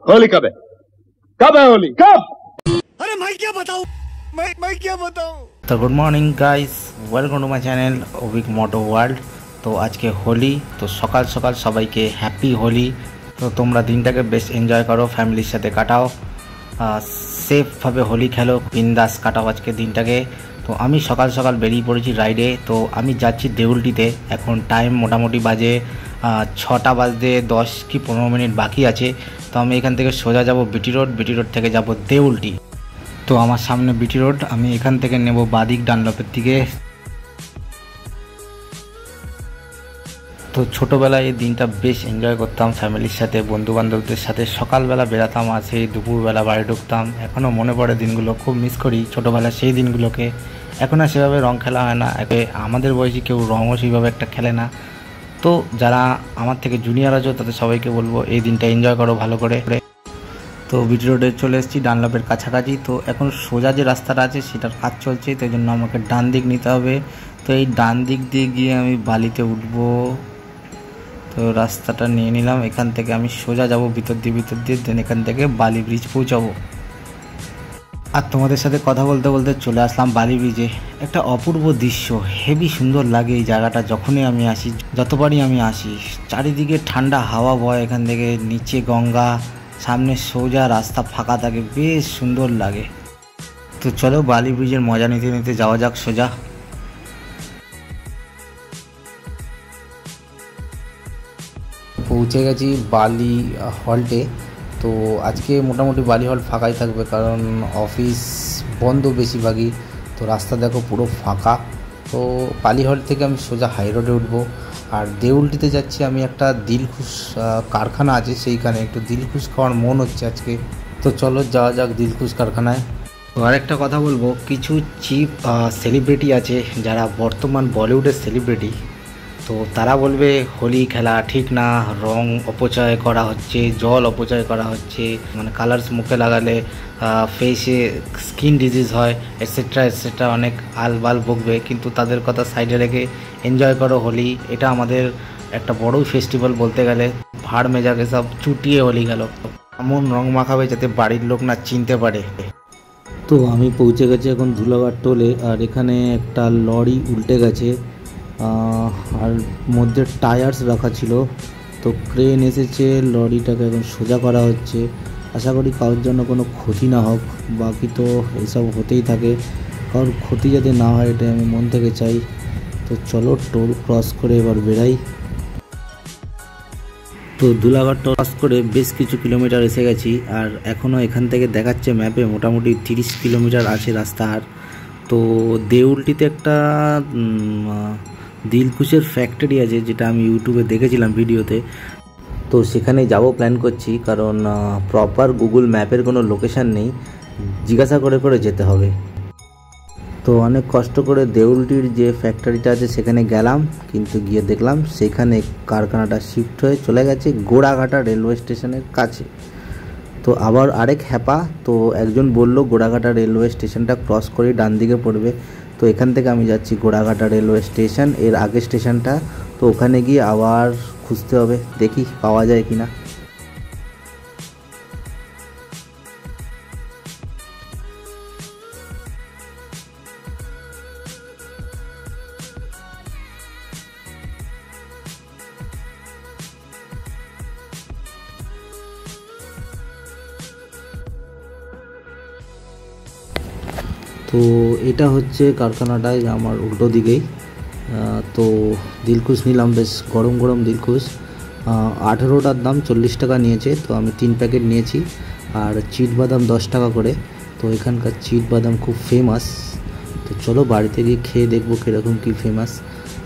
होली कब है होली कब? अरे मैं क्या बताऊं, मैं क्या बताऊं। तो good morning guys, welcome to my channel Ovik moto world. तो आज के होली, तो सकाल सकाल सबाई के हैप्पी होली। तो तुम्हारा दिन के बेस्ट एनजय करो, फैमिलिर साथे काटाओ, सेफ भावे होली खेलो, बिंदास काटाओ आज के दिन के। तो आमी सकाल सकाल बेरिए पड़ेছি राइडे। तो आमी जाচ্ছি देउलटीते। এখন टाइम मोटामुटी बाजे 6টা বাজতে 10 কি 15 মিনিট বাকি আছে। তো আমি এখান থেকে সোজা যাব বিটি রোড থেকে যাব দেউলটি। তো আমার সামনে বিটি রোড, আমি এখান থেকে নেব বাদিক ডানলপের দিকে। তো ছোটোবেলায় এই দিনটা বেশ এনজয় করতাম ফ্যামিলির সাথে, বন্ধুবান্ধবদের সাথে। সকালবেলা বেরাতাম, আসে দুপুরবেলা বাড়ি ঢুকতাম। এখনও মনে পড়ে দিনগুলো, খুব মিস করি ছোটোবেলার সেই দিনগুলোকে। এখন আর সেভাবে রং খেলা হয় না, আমাদের বয়সী কেউ রঙও সেইভাবে একটা খেলে না। তো যারা আমার থেকে জুনিয়র আছো তাদের সবাইকে বলবো এই দিনটা এনজয় করো ভালো করে। তো বিটি রোডে চলে এসেছি, ডানলপের কাছাকাছি। তো এখন সোজা যে রাস্তাটা আছে সেটার কাজ চলছে, তো এই জন্য আমাকে ডান দিক নিতে হবে। তো এই ডান দিক দিয়ে গিয়ে আমি বালিতে উঠবো। তো রাস্তাটা নিয়ে নিলাম, এখান থেকে আমি সোজা যাব ভিতর দিয়ে দেন এখান থেকে বালি ব্রিজ পৌঁছাবো। আর তোমাদের সাথে কথা বলতে বলতে চলে আসলাম বালি ব্রিজে। একটা অপূর্ব দৃশ্য, হেভি সুন্দর লাগে এই জায়গাটা। যখনই আমি আসি, যতবারই আমি আসি, চারিদিকে ঠান্ডা হাওয়া বয় এখান থেকে, নিচে গঙ্গা, সামনে সোজা রাস্তা ফাঁকা থাকে, বেশ সুন্দর লাগে। তো চলো বালি ব্রিজের মজা নিতে নিতে যাওয়া যাক সোজা। পৌঁছে গেছি বালি হল্টে। তো আজকে মোটামুটি বালি হল্ট ফাঁকাই থাকবে, কারণ অফিস বন্ধ বেশিরভাগই। তো রাস্তা দেখো পুরো ফাঁকা। তো বালি হল্ট থেকে আমি সোজা হাই রোডে উঠবো। আর দেউলটিতে যাচ্ছি আমি, একটা দিলখুশ কারখানা আছে সেইখানে, একটু দিলখুশ খাওয়ার মন হচ্ছে আজকে। তো চলো যাওয়া যাক দিলখুশ কারখানায়। তো আরেকটা কথা বলবো, কিছু চিফ সেলিব্রিটি আছে যারা বর্তমান বলিউডের সেলিব্রিটি। তো তারা বলবে হোলি খেলা ঠিক না, রং অপচয় করা হচ্ছে, জল অপচয় করা হচ্ছে, মানে কালার্স মুখে লাগালে ফেসে স্কিন ডিজিজ হয়, এটসেট্রা অনেক আলবাল বকবে। কিন্তু তাদের কথা সাইডে রেখে এনজয় করো হোলি। এটা আমাদের একটা বড়ই ফেস্টিভ্যাল বলতে গেলে। ভাড় মেজাকে সব চুটিয়ে হোলি গেল, এমন রং মাখাবে যাতে বাড়ির লোক না চিনতে পারে। তো আমি পৌঁছে গেছি এখন ধুলাবাড় টোলে। আর এখানে একটা লরি উল্টে গেছে, আর মধ্যে টায়ার্স রাখা ছিল। তো ক্রেন এসেছে, লরিটাকে এখন সোজা করা হচ্ছে। আশা করি কারোর জন্য কোনো ক্ষতি না হোক, বাকি তো এসব হতেই থাকে, কারোর ক্ষতি যাতে না হয় এটা আমি মন থেকে চাই। তো চলো টোল ক্রস করে এবার বেরাই। তো ধুলাগড় ক্রস করে বেশ কিছু কিলোমিটার এসে গেছি। আর এখনও এখান থেকে দেখাচ্ছে ম্যাপে মোটামুটি 30 কিলোমিটার আছে রাস্তা। আর তো দেউলটিতে একটা দিলখুশের ফ্যাক্টরি আছে, যেটা আমি ইউটিউবে দেখেছিলাম ভিডিওতে। তো সেখানে যাব প্ল্যান করছি, কারণ প্রপার গুগল ম্যাপের কোনো লোকেশান নেই, জিজ্ঞাসা করে করে যেতে হবে। তো অনেক কষ্ট করে দেউলটির যে ফ্যাক্টরিটা আছে সেখানে গেলাম, কিন্তু গিয়ে দেখলাম সেখানে কারখানাটা শিফট হয়ে চলে গেছে গোড়াঘাটা রেলওয়ে স্টেশনের কাছে। তো আবার আরেক হ্যাপা, তো একজন বলল গোড়াঘাটা রেলওয়ে স্টেশনটা ক্রস করে ডান দিকে পড়বে। তো এখান থেকে আমি যাচ্ছি গোড়াঘাটা রেলওয়ে স্টেশন, এর আগের স্টেশনটা। তো ওখানে গিয়ে আবার খুঁজতে হবে, দেখি পাওয়া যায় কিনা। তো এটা হচ্ছে কারখানাটায় আমার উল্টো দিকেই। তো দিলখুশ নিলাম, বেশ গরম গরম দিলখুশ। 18টার দাম 40 টাকা নিয়েছে। তো আমি 3 প্যাকেট নিয়েছি। আর চিট বাদাম 10 টাকা করে। তো এখানকার চিট বাদাম খুব ফেমাস। তো চলো বাড়িতে গিয়ে খেয়ে দেখবো কীরকম কী ফেমাস।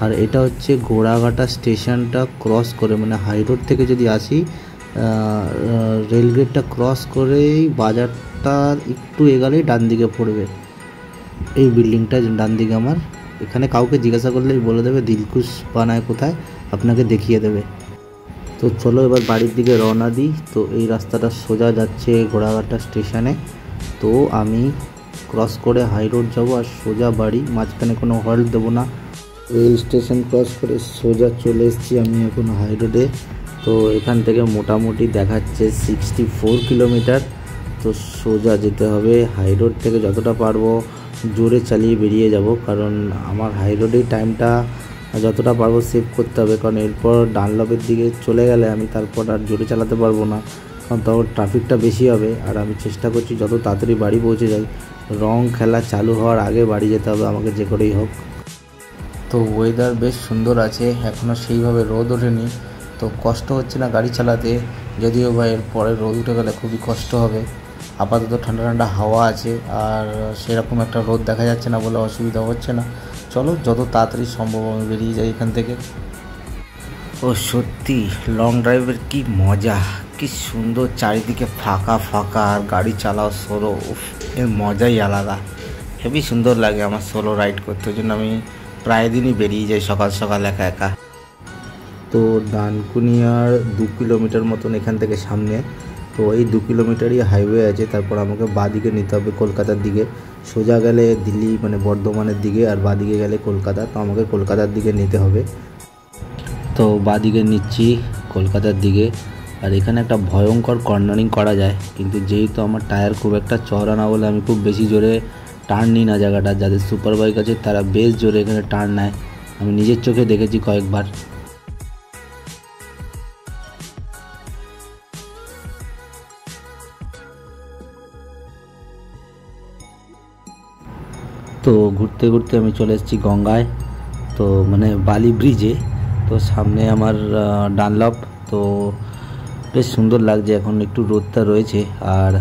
আর এটা হচ্ছে গোড়াঘাটা স্টেশনটা ক্রস করে, মানে হাই রোড থেকে যদি আসি, রেলগেটটা ক্রস করেই বাজারটা একটু এগালেই ডান দিকে পড়বে। এই বিল্ডিংটা ডান দিকে আমার। এখানে কাউকে জিজ্ঞাসা করলেই বলে দেবে দিলখুশ বানায় কোথায়, আপনাকে দেখিয়ে দেবে। তো চলো এবার বাড়ির দিকে রওনা দিই। তো এই রাস্তাটা সোজা যাচ্ছে গোড়াঘাটা স্টেশনে। তো আমি ক্রস করে হাই রোড যাবো আর সোজা বাড়ি, মাঝখানে কোনো হল্ট দেবো না। রেল স্টেশন ক্রস করে সোজা চলে এসেছি আমি এখন হাই রোডে। তো এখান থেকে মোটামুটি দেখাচ্ছে 64 কিলোমিটার। তো সোজা যেতে হবে, হাই রোড থেকে যতটা পারবো জোরে চালিয়ে বেরিয়ে যাব, কারণ আমার হাই রোডেই টাইমটা যতটা পারবো সেভ করতে হবে, কারণ এরপর ডানলপের দিকে চলে গেলে আমি তারপর আর জোরে চালাতে পারবো না, কারণ তখন ট্রাফিকটা বেশি হবে। আর আমি চেষ্টা করছি যত তাড়াতাড়ি বাড়ি পৌঁছে যাই, রং খেলা চালু হওয়ার আগে বাড়ি যেতে হবে আমাকে যে করেই হোক। তো ওয়েদার বেশ সুন্দর আছে, এখনও সেইভাবে রোদ ওঠেনি, তো কষ্ট হচ্ছে না গাড়ি চালাতে, যদিও বা এর পরে রোদ উঠে গেলে খুবই কষ্ট হবে। আপাতত ঠান্ডা ঠান্ডা হাওয়া আছে, আর সেরকম একটা রোদ দেখা যাচ্ছে না বলে অসুবিধা হচ্ছে না। চলো যত তাড়াতাড়ি সম্ভব আমি বেরিয়ে যাই এখান থেকে। ও সত্যি লং ড্রাইভের কি মজা, কি সুন্দর, চারিদিকে ফাঁকা ফাঁকা আর গাড়ি চালাও সোলো, এর মজাই আলাদা। হেবি সুন্দর লাগে আমার সোলো রাইড করতে, ওই জন্য আমি প্রায় দিনই বেরিয়ে যাই সকাল সকাল একা একা। তো ডানকুনিয়ার 2 কিলোমিটার মতন এখান থেকে সামনে, তো এই 2 কিলোমিটারই হাইওয়ে আছে, তারপর আমাকে বাঁদিকে নিতে হবে কলকাতার দিকে। সোজা গেলে দিল্লি মানে বর্ধমানের দিকে, আর বাঁদিকে গেলে কলকাতা, তো আমাকে কলকাতার দিকে নিতে হবে। তো বাঁদিকে নিচ্ছি কলকাতার দিকে। আর এখানে একটা ভয়ঙ্কর কর্নারিং করা যায়, কিন্তু যেহেতু আমার টায়ার খুব একটা চওড়া না বলে আমি খুব বেশি জোরে টার্ন নিই না জায়গাটা। যাদের সুপার বাইক আছে তারা বেশ জোরে এখানে টার্ন নেয়, আমি নিজের চোখে দেখেছি কয়েকবার। তো ঘুরতে ঘুরতে আমি চলে এসেছি গঙ্গায়, তো মানে বালি ব্রিজে। তো সামনে আমার ডানলপ, তো বেশ সুন্দর লাগছে, এখন একটু রোদটা রয়েছে আর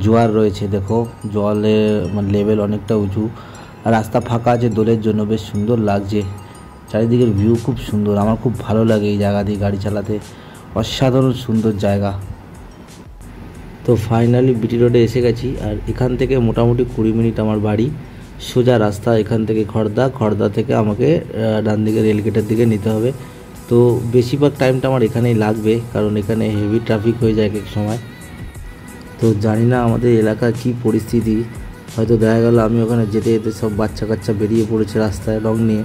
জোয়ার রয়েছে, দেখো জলে মানে লেভেল অনেকটা উঁচু, আর রাস্তা ফাঁকা আছে দোলের জন্য, বেশ সুন্দর লাগছে। চারিদিকের ভিউ খুব সুন্দর, আমার খুব ভালো লাগে এই জায়গা দিয়ে গাড়ি চালাতে, অসাধারণ সুন্দর জায়গা। তো ফাইনালি বিটি রোডে এসে গেছি, আর এখান থেকে মোটামুটি 20 মিনিট আমার বাড়ি, সোজা রাস্তা এখান থেকে খড়দা থেকে আমাকে ডান দিকে রেলগেটের দিকে নিতে হবে। তো বেশিরভাগ টাইমটা আমার এখানেই লাগবে, কারণ এখানে হেভি ট্রাফিক হয়ে যায় এক সময়। তো জানি না আমাদের এলাকার কী পরিস্থিতি, হয়তো দেখা গেল আমি ওখানে যেতে যেতে সব বাচ্চা কাচ্চা বেরিয়ে পড়েছে রাস্তায় রং নিয়ে,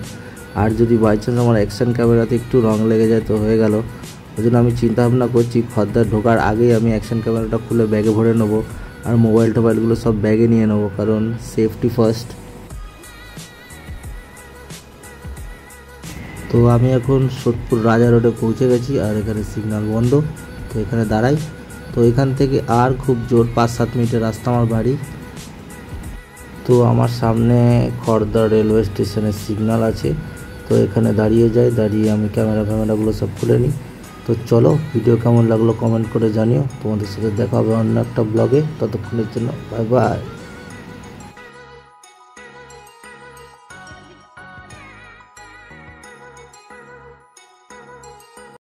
আর যদি বাই চান্স আমার অ্যাকশন ক্যামেরাতে একটু রং লেগে যায় তো হয়ে গেল। ওই জন্য আমি চিন্তাভাবনা করছি খদ্দার ঢোকার আগেই আমি অ্যাকশন ক্যামেরাটা খুলে ব্যাগে ভরে নেবো, আর মোবাইল টোবাইলগুলো সব ব্যাগে নিয়ে নেবো, কারণ সেফটি ফার্স্ট। তো আমি এখন সোদপুর রাজা রোডে পৌঁছে গেছি, আর এখানে সিগন্যাল বন্ধ, তো এখানে দাঁড়াই। তো এখান থেকে আর খুব জোর 5-7 মিনিটের রাস্তা আমার বাড়ি। তো আমার সামনে খড়দা রেলওয়ে স্টেশনের সিগন্যাল আছে, তো এখানে দাঁড়িয়ে যাই, দাঁড়িয়ে আমি ক্যামেরাগুলো সব খুলে নিই। তো চলো, ভিডিও কেমন লাগলো কমেন্ট করে জানিও, তোমাদের সাথে দেখা হবে অন্য একটা ব্লগে, ততক্ষণের জন্য বাই বাই।